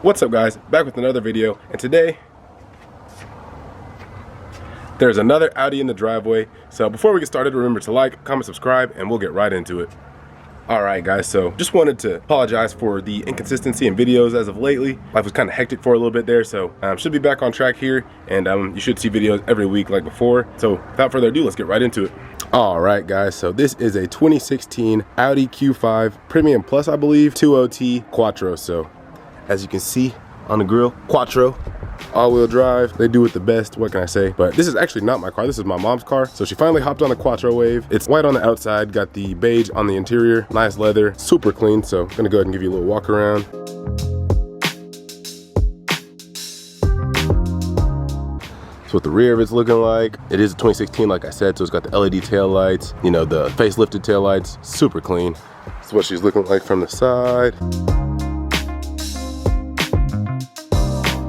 What's up guys, back with another video, and today there's another Audi in the driveway. So before we get started, remember to like, comment, subscribe, and we'll get right into it. Alright guys, so just wanted to apologize for the inconsistency in videos as of lately. Life was kind of hectic for a little bit there, so should be back on track here, and you should see videos every week like before. So without further ado, let's get right into it. Alright guys, so this is a 2016 Audi Q5 Premium Plus, I believe, 2.0T Quattro. So as you can see on the grill, Quattro, all-wheel drive. They do it the best, what can I say? But this is actually not my car, this is my mom's car. So she finally hopped on a Quattro wave. It's white on the outside, got the beige on the interior, nice leather, super clean. So I'm gonna go ahead and give you a little walk around. That's what the rear of it's looking like. It is a 2016, like I said, so it's got the LED tail lights, you know, the facelifted tail lights, super clean. That's what she's looking like from the side.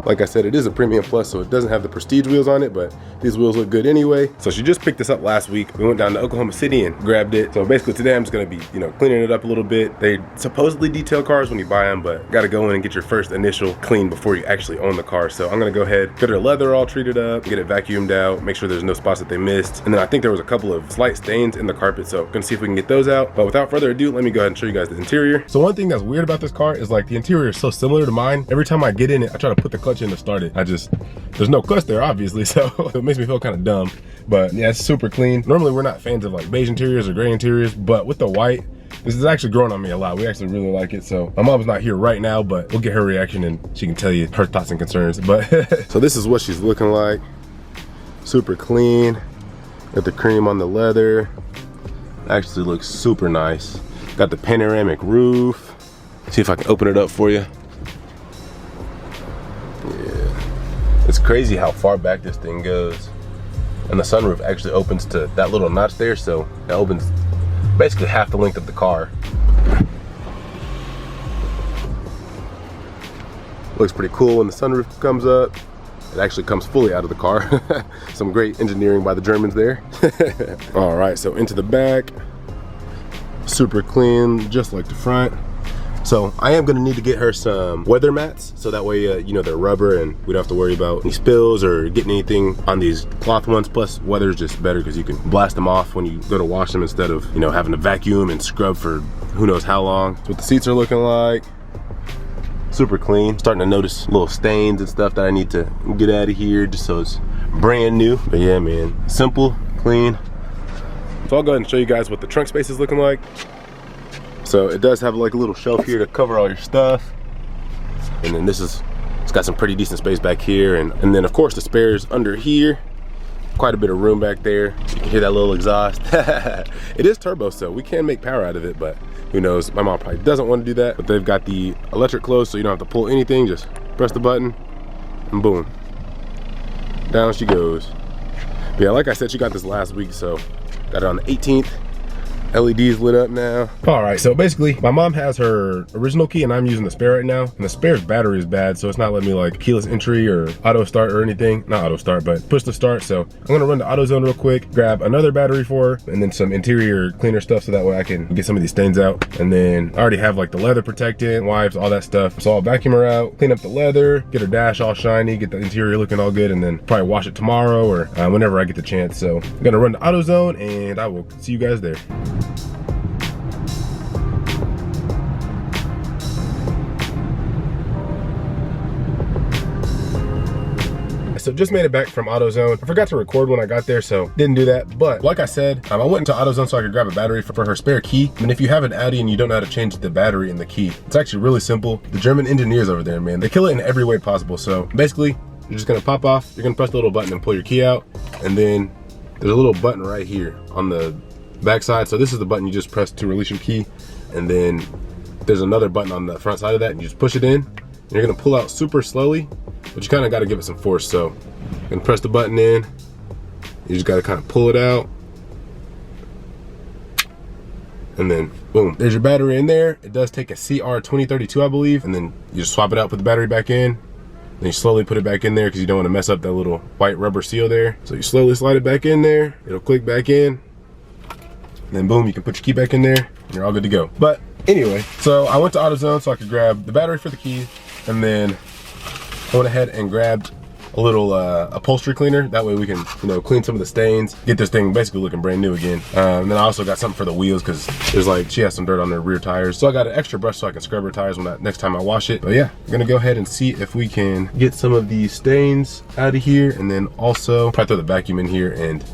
Like I said, it is a Premium Plus, so it doesn't have the Prestige wheels on it, but these wheels look good anyway. So she just picked this up last week. We went down to Oklahoma City and grabbed it. So basically today I'm just gonna be, cleaning it up a little bit. They supposedly detail cars when you buy them, but gotta go in and get your first initial clean before you actually own the car. So I'm gonna go ahead, get her leather all treated up, get it vacuumed out, make sure there's no spots that they missed. And then I think there was a couple of slight stains in the carpet, so gonna see if we can get those out. But without further ado, let me go ahead and show you guys the interior. So one thing that's weird about this car is like the interior is so similar to mine. Every time I get in it, I try to put the clutch in to start it. There's no clutch there, obviously, so it makes me feel kind of dumb. But yeah, it's super clean. Normally we're not fans of like beige interiors or gray interiors, but with the white, this is actually growing on me a lot. We actually really like it. So my mom's not here right now, but we'll get her reaction and she can tell you her thoughts and concerns. But so this is what she's looking like. Super clean. Got the cream on the leather. Actually looks super nice. Got the panoramic roof. See if I can open it up for you. It's crazy how far back this thing goes. And the sunroof actually opens to that little notch there, so it opens basically half the length of the car. Looks pretty cool when the sunroof comes up. It actually comes fully out of the car. Some great engineering by the Germans there. All right, so into the back. Super clean, just like the front. So I am gonna need to get her some weather mats, so that way, they're rubber and we don't have to worry about any spills or getting anything on these cloth ones. Plus, weather is just better because you can blast them off when you go to wash them instead of, having to vacuum and scrub for who knows how long. That's what the seats are looking like. Super clean. Starting to notice little stains and stuff that I need to get out of here just so it's brand new. But yeah, man, simple, clean. So I'll go ahead and show you guys what the trunk space is looking like. So it does have like a little shelf here to cover all your stuff. And then it's got some pretty decent space back here. And then of course the spares under here. Quite a bit of room back there. You can hear that little exhaust. It is turbo, so we can make power out of it, but who knows? My mom probably doesn't want to do that. But they've got the electric close, so you don't have to pull anything. Just press the button and boom. Down she goes. But yeah, like I said, she got this last week, so got it on the 18th. LEDs lit up now. All right, so basically my mom has her original key and I'm using the spare right now, and the spare's battery is bad, so it's not letting me like keyless entry or auto start or anything. Not auto start, but push to start. So I'm gonna run to Autozone real quick, grab another battery for her, and then some interior cleaner stuff so that way I can get some of these stains out. And then I already have like the leather protectant, wipes, all that stuff. So I'll vacuum her out, clean up the leather, get her dash all shiny, get the interior looking all good, and then probably wash it tomorrow or whenever I get the chance. So I'm gonna run to Autozone and I will see you guys there. So just made it back from Autozone. I forgot to record when I got there, so didn't do that. But like I said, I went into Autozone so I could grab a battery for her spare key. And if you have an Audi and you don't know how to change the battery in the key, it's actually really simple. The German engineers over there, man, they kill it in every way possible. So basically, you're just gonna pop off, you're gonna press the little button and pull your key out. And then there's a little button right here on the back side. So this is the button you just press to release your key. And then there's another button on the front side of that, and you just push it in. And you're gonna pull out super slowly, but you kind of got to give it some force. So you're gonna press the button in, you just got to kind of pull it out, and then boom, there's your battery in there. It does take a CR2032, I believe, and then you just swap it out, put the battery back in, then you slowly put it back in there because you don't want to mess up that little white rubber seal there. So you slowly slide it back in there, it'll click back in, and then boom, you can put your key back in there and you're all good to go. But anyway, so I went to AutoZone so I could grab the battery for the key, And then I went ahead and grabbed a little upholstery cleaner. That way we can, you know, clean some of the stains, get this thing basically looking brand new again. And then I also got something for the wheels because there's like, she has some dirt on her rear tires. So I got an extra brush so I can scrub her tires next time I wash it. But yeah, we're gonna go ahead and see if we can get some of these stains out of here, and then also probably throw the vacuum in here and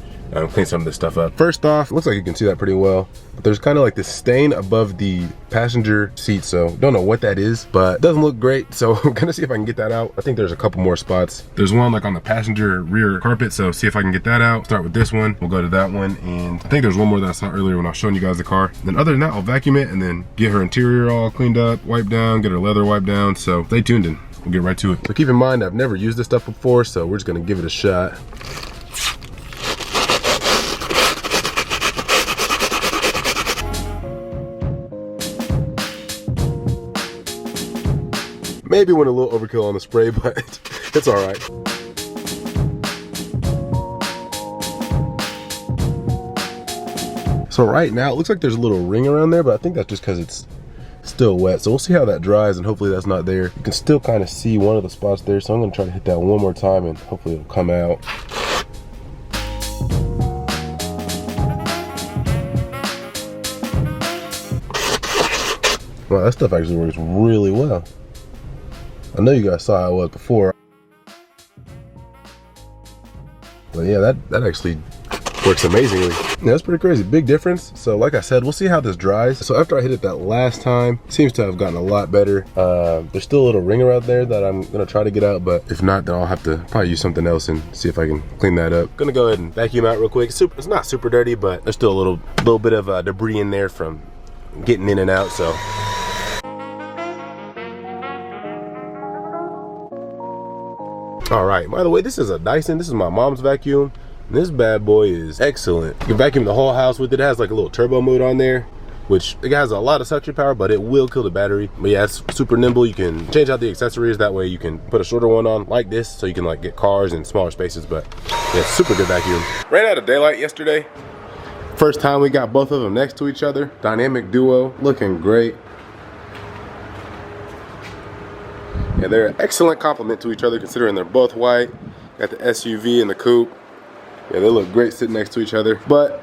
clean some of this stuff up. First off, looks like you can see that pretty well, but there's kind of like this stain above the passenger seat, so don't know what that is, but it doesn't look great, so I'm gonna see if I can get that out. I think there's a couple more spots. There's one like on the passenger rear carpet, so see if I can get that out. Start with this one, we'll go to that one, and I think there's one more that I saw earlier when I was showing you guys the car. Then other than that, I'll vacuum it and then get her interior all cleaned up, wiped down, get her leather wiped down, so stay tuned and we'll get right to it. So keep in mind, I've never used this stuff before, so we're just gonna give it a shot. Maybe went a little overkill on the spray, but it's all right. So right now, it looks like there's a little ring around there, but I think that's just because it's still wet. So we'll see how that dries, and hopefully that's not there. You can still kind of see one of the spots there, so I'm gonna try to hit that one more time, and hopefully it'll come out. Wow, that stuff actually works really well. I know you guys saw how it was before, but yeah, that actually works amazingly. Yeah, that's pretty crazy, big difference. So like I said, we'll see how this dries. So after I hit it that last time, it seems to have gotten a lot better. There's still a little ring around there that I'm gonna try to get out, but if not, then I'll have to probably use something else and see if I can clean that up. Gonna go ahead and vacuum out real quick. It's not super dirty, but there's still a little bit of debris in there from getting in and out, so. All right, by the way, this is a Dyson. This is my mom's vacuum. And this bad boy is excellent. You can vacuum the whole house with it. It has like a little turbo mode on there, which it has a lot of suction power, but it will kill the battery. But yeah, it's super nimble. You can change out the accessories. That way you can put a shorter one on like this, so you can like get cars in smaller spaces. But yeah, it's super good vacuum. Ran out of daylight yesterday. First time we got both of them next to each other. Dynamic duo, looking great. Yeah, they're an excellent complement to each other considering they're both white. Got the SUV and the coupe. Yeah, they look great sitting next to each other. But,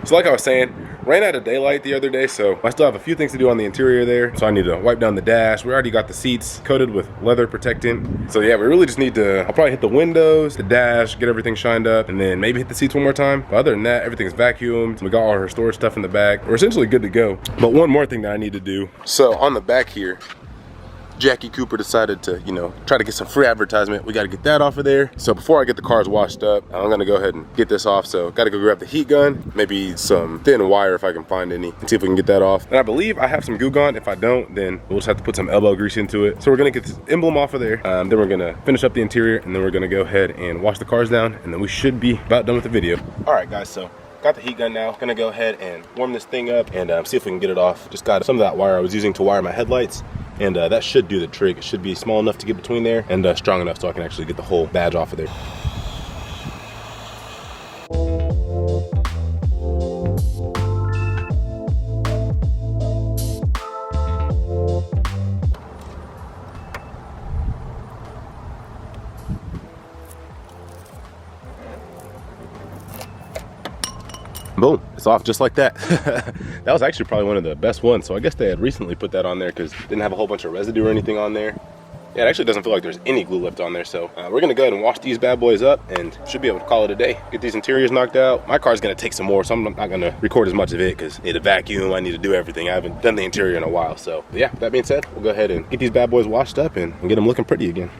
so like I was saying, ran out of daylight the other day, so I still have a few things to do on the interior there. So I need to wipe down the dash. We already got the seats coated with leather protectant. So yeah, we really just need to, I'll probably hit the windows, the dash, get everything shined up, and then maybe hit the seats one more time. But other than that, everything's vacuumed. We got all her storage stuff in the back. We're essentially good to go. But one more thing that I need to do. So on the back here, Jackie Cooper decided to, you know, try to get some free advertisement. We got to get that off of there. So before I get the cars washed up, I'm gonna go ahead and get this off. So got to go grab the heat gun, maybe some thin wire if I can find any, and see if we can get that off. And I believe I have some Goo Gone. If I don't, then we'll just have to put some elbow grease into it. So we're gonna get this emblem off of there. Then we're gonna finish up the interior, and then we're gonna go ahead and wash the cars down, and then we should be about done with the video. All right, guys, so got the heat gun now. Gonna go ahead and warm this thing up and see if we can get it off. Just got some of that wire I was using to wire my headlights, and that should do the trick. It should be small enough to get between there and strong enough so I can actually get the whole badge off of there. Boom, it's off just like that. That was actually probably one of the best ones. So I guess they had recently put that on there because it didn't have a whole bunch of residue or anything on there. Yeah, it actually doesn't feel like there's any glue left on there. So we're gonna go ahead and wash these bad boys up and should be able to call it a day. Get these interiors knocked out. My car's gonna take some more, so I'm not gonna record as much of it because I need to vacuum, I need to do everything. I haven't done the interior in a while. So yeah, that being said, we'll go ahead and get these bad boys washed up and get them looking pretty again.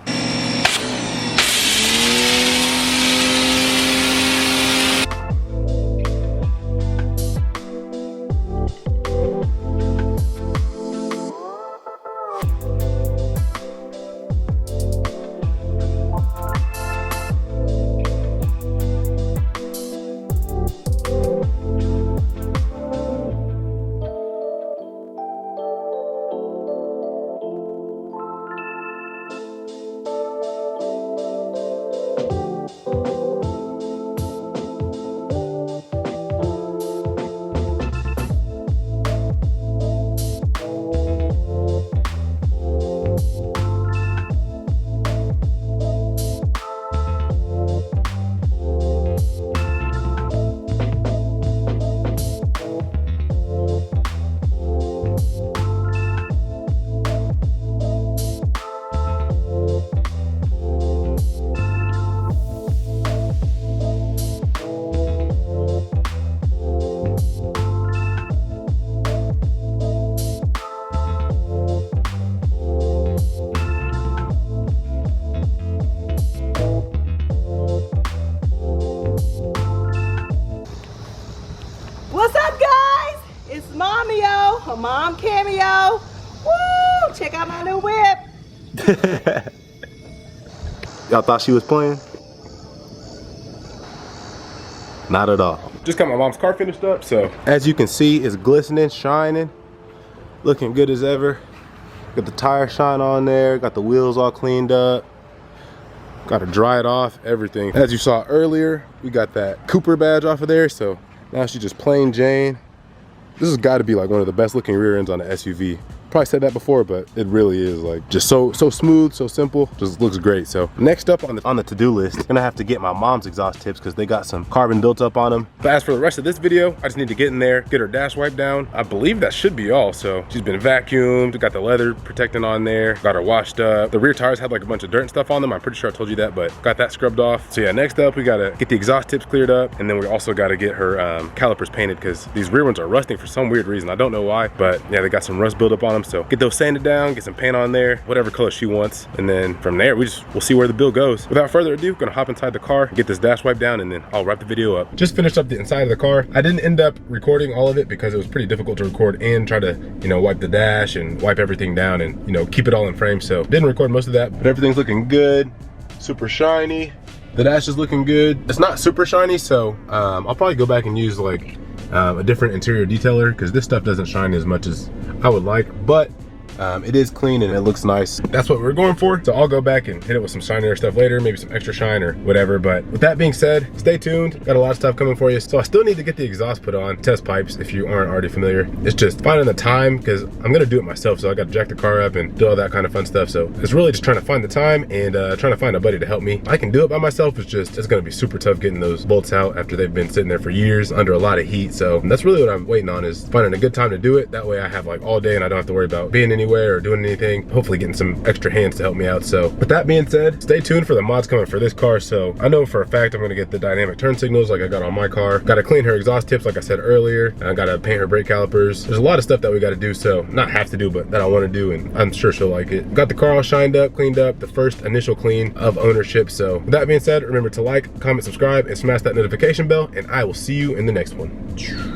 Y'all thought she was playing? Not at all. Just got my mom's car finished up, so as you can see, it's glistening, shining, looking good as ever. Got the tire shine on there, got the wheels all cleaned up. Got to dry it off, everything. As you saw earlier, we got that Cooper badge off of there, so now she's just plain Jane. This has got to be like one of the best looking rear ends on an SUV. Probably said that before, but it really is like just so smooth, so simple, just looks great. So next up on the to-do list, gonna have to get my mom's exhaust tips because they got some carbon built up on them. But as for the rest of this video, I just need to get in there, get her dash wiped down. I believe that should be all. So she's been vacuumed, got the leather protecting on there, got her washed up. The rear tires had like a bunch of dirt and stuff on them. I'm pretty sure I told you that, but got that scrubbed off. So yeah, next up we gotta get the exhaust tips cleared up, and then we also gotta get her calipers painted because these rear ones are rusting for some weird reason. I don't know why, but yeah, they got some rust buildup on them. So get those sanded down, get some paint on there, whatever color she wants, and then from there we'll see where the bill goes. Without further ado, gonna hop inside the car, get this dash wiped down, and then I'll wrap the video up. Just finished up the inside of the car. I didn't end up recording all of it because it was pretty difficult to record and try to, you know, wipe the dash and wipe everything down and, you know, keep it all in frame. So didn't record most of that, but everything's looking good, super shiny. The dash is looking good. It's not super shiny, so I'll probably go back and use like a different interior detailer because this stuff doesn't shine as much as I would like, but it is clean and it looks nice. That's what we're going for. So I'll go back and hit it with some shinier stuff later, maybe some extra shine or whatever. But with that being said, stay tuned. Got a lot of stuff coming for you. So I still need to get the exhaust put on, test pipes if you aren't already familiar. It's just finding the time because I'm gonna do it myself. So I got to jack the car up and do all that kind of fun stuff. So it's really just trying to find the time and trying to find a buddy to help me. I can do it by myself. It's gonna be super tough getting those bolts out after they've been sitting there for years under a lot of heat. So that's really what I'm waiting on, is finding a good time to do it. That way I have like all day and I don't have to worry about being anywhere or doing anything. Hopefully getting some extra hands to help me out. So with that being said, stay tuned for the mods coming for this car. So I know for a fact I'm gonna get the dynamic turn signals like I got on my car. Gotta clean her exhaust tips like I said earlier. I gotta paint her brake calipers. There's a lot of stuff that we gotta do, so not have to do, but that I wanna do, and I'm sure she'll like it. Got the car all shined up, cleaned up, the first initial clean of ownership. So with that being said, remember to like, comment, subscribe, and smash that notification bell, and I will see you in the next one.